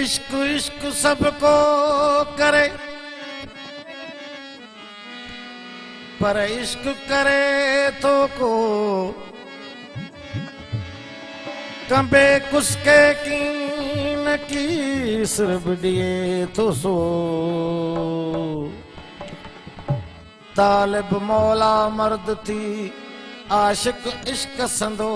इश्क इश्क सबको करे, पर इश्क करे तो को कंबे कुसके कीन की सिर्फ दिए तो सो। तालिब मौला मर्द थी आशिक इश्क संदो,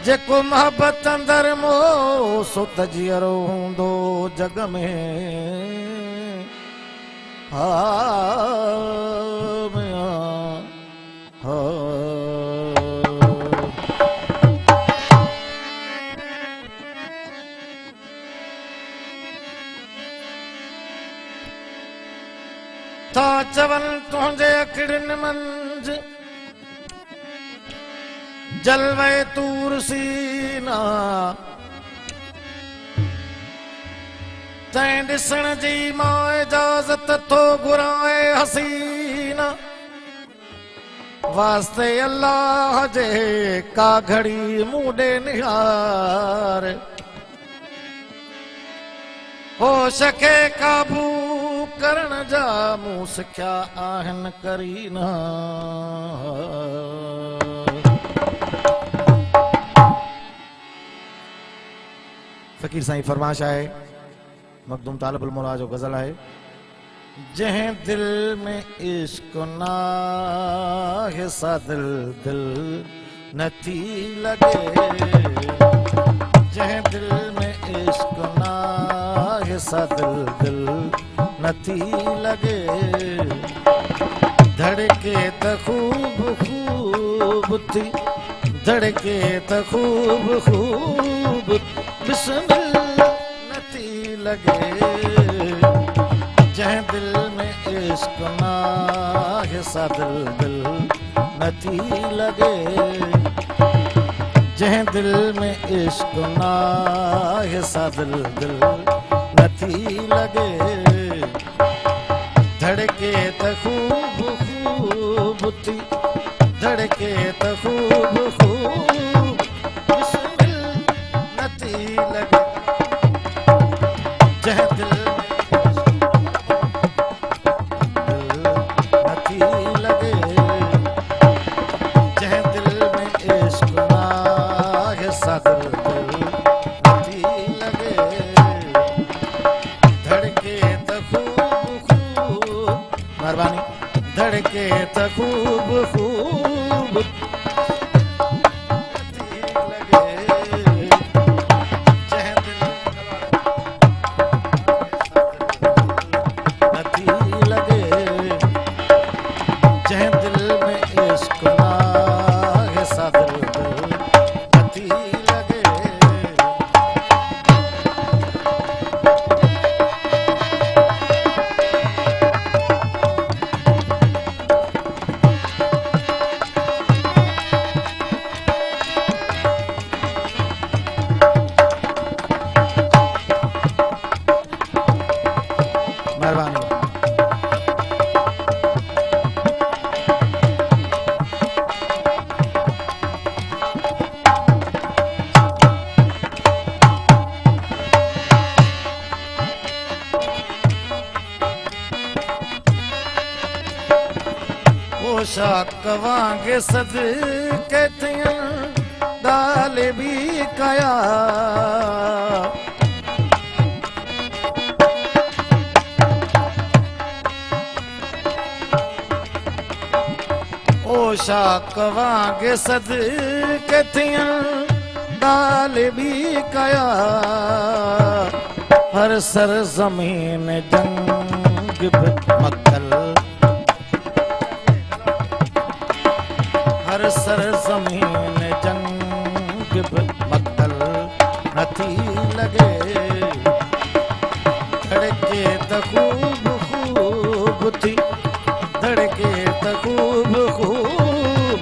जेको मोहब्बत अंदर मो सो तजियरो हूंदो जग में। हा था चवन तुझे अखिड़न मंज जलवे तूर सीना, तैं ॾिसण जी मां इजाज़त तो घुराए हसीना। वास्ते अल्लाह जे का घड़ी मूडे निहार, होश खे काबू करण जा मूं सिखिया आहिनि करीना। फकीर साईं फरमाश है, मखदूम तालिबुल मौला जो गजल है। जहीं दिल में इश्क ना है सा दिल दिल नथी लगे, जहीं दिल में इश्क ना है सा दिल दिल नथी लगे। धड़के त खूब खूब थी, धड़के त खूब खूब बिस्मिल नथी लगे। जह दिल में इश्क ना है सा दिल दिल नथी लगे, जह दिल में इश्क ना है सा दिल दिल नथी लगे। धड़के त खूब खूब थी, धड़के त खूब खूब बिस्मिल नथी लगे। जह दिल नथी लगे, जह दिल में इश्क ना है सा दिल दिल नथी लगे। धड़के त खूब खूब, मेहरबानी, धड़के त खूब खूब नथी लगे। जह दिल नथी लगे, जह दिल में इश्क ना है सा दिल दिल नथी लगे। मेहरबानी। पोशाक वांगे सदके थियन ॻाल्हि बि कया, पोशाक वांगे सदके थियन ॻाल्हि बि कया। हर सर ज़मीन जंग बि मक्कल, हर सर ज़मीन जंग बि मक्कल नथी लगे। धड़के त खूब खूब थी, धड़के त खूब खूब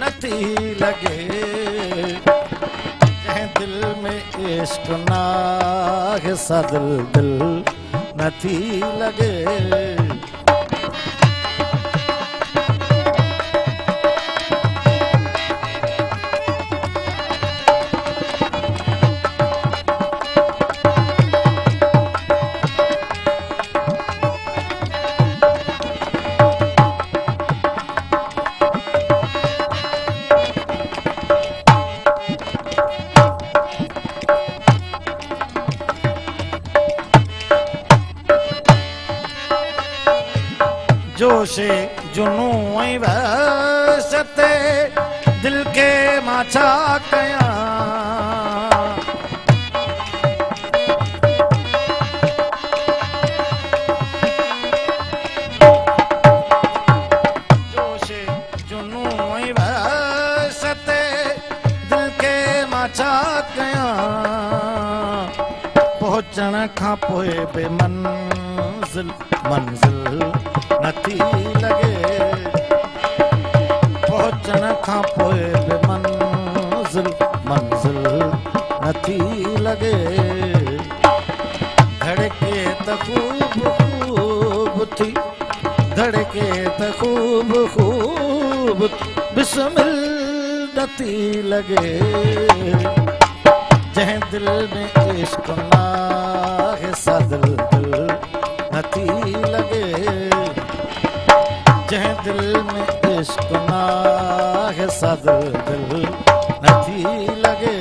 नथी लगे। जह दिल में इश्क ना है सा दिल दिल नथी लगे। जोशे जुनू ऐं वहश ते दिल के मां छा कयां। जोशे जुनू ऐं वहश ते दिल के मां छा कयां। पहुचण खां पोइ बि मंज़िल मंज़िल नथी लगे। पहुचण खां पोइ बि मंज़िल मंज़िल नथी लगे। धड़के त खूब खूब थी धड़के त खूब खूब बिस्मिल नथी लगे। जंहिं दिल में इश्क नाहे सा दिल दिल नथी लगे। जंहिं दिल में इश्क नाहे सा दिल दिल नथी लगे।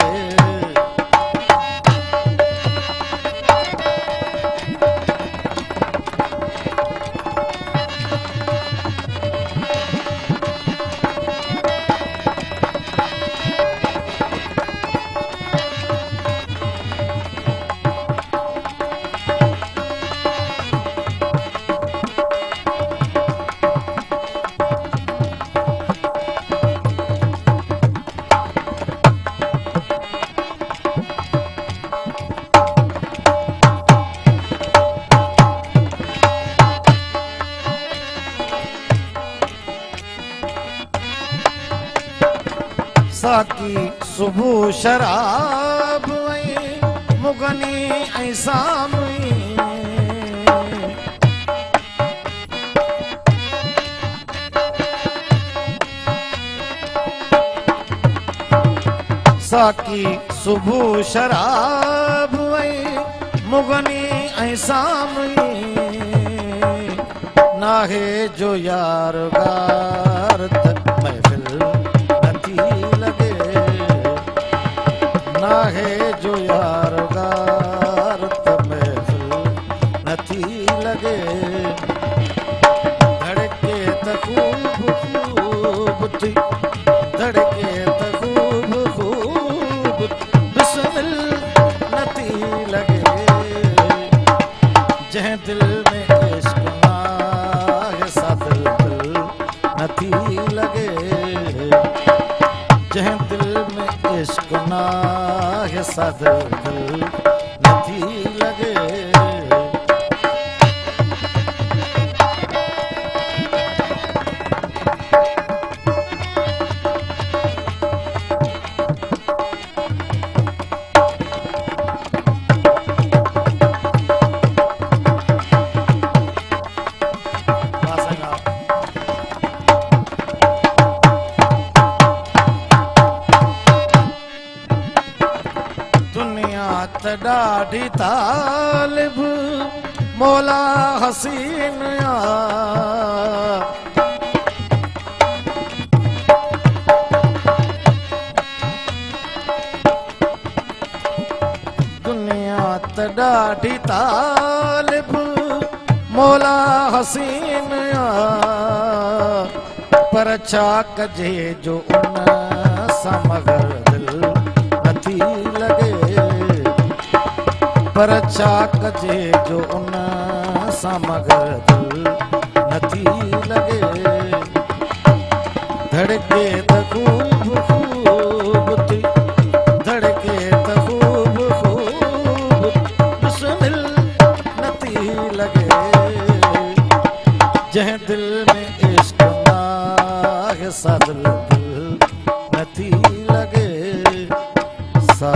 साकी सुबह शराब ऐं मुगनी ऐं सामी। साकी सुबह शराब ऐं मुगनी ऐं सामी। नाहे जो यार गार त महफिल लगे। नाहे जो यार गार त महफिल नथी लगे। धड़के त खूब खूब थी धड़के त खूब खूब बिस्मिल नथी लगे। जंहिं दिल में इश्क नाहे सा दिल दिल नथी लगे। जंहिं दिल में इश्क नाहे सा दिल दिल नथी लगे। त ॾाढी तालिब मौला हसीन आ। दुनिया त ॾाढी तालिब मौला हसीन आ। पर छा कजे जो उन सां मगर दिल नथी लगे। पर छा कजे जो उन सां मगर दिल नथी लगे। धड़के त खूब खूब थी धड़के त खूब खूब बिस्मिल नथी लगे। जंहिं दिल में इश्क नाहे सा दिल दिल नथी लगे। सा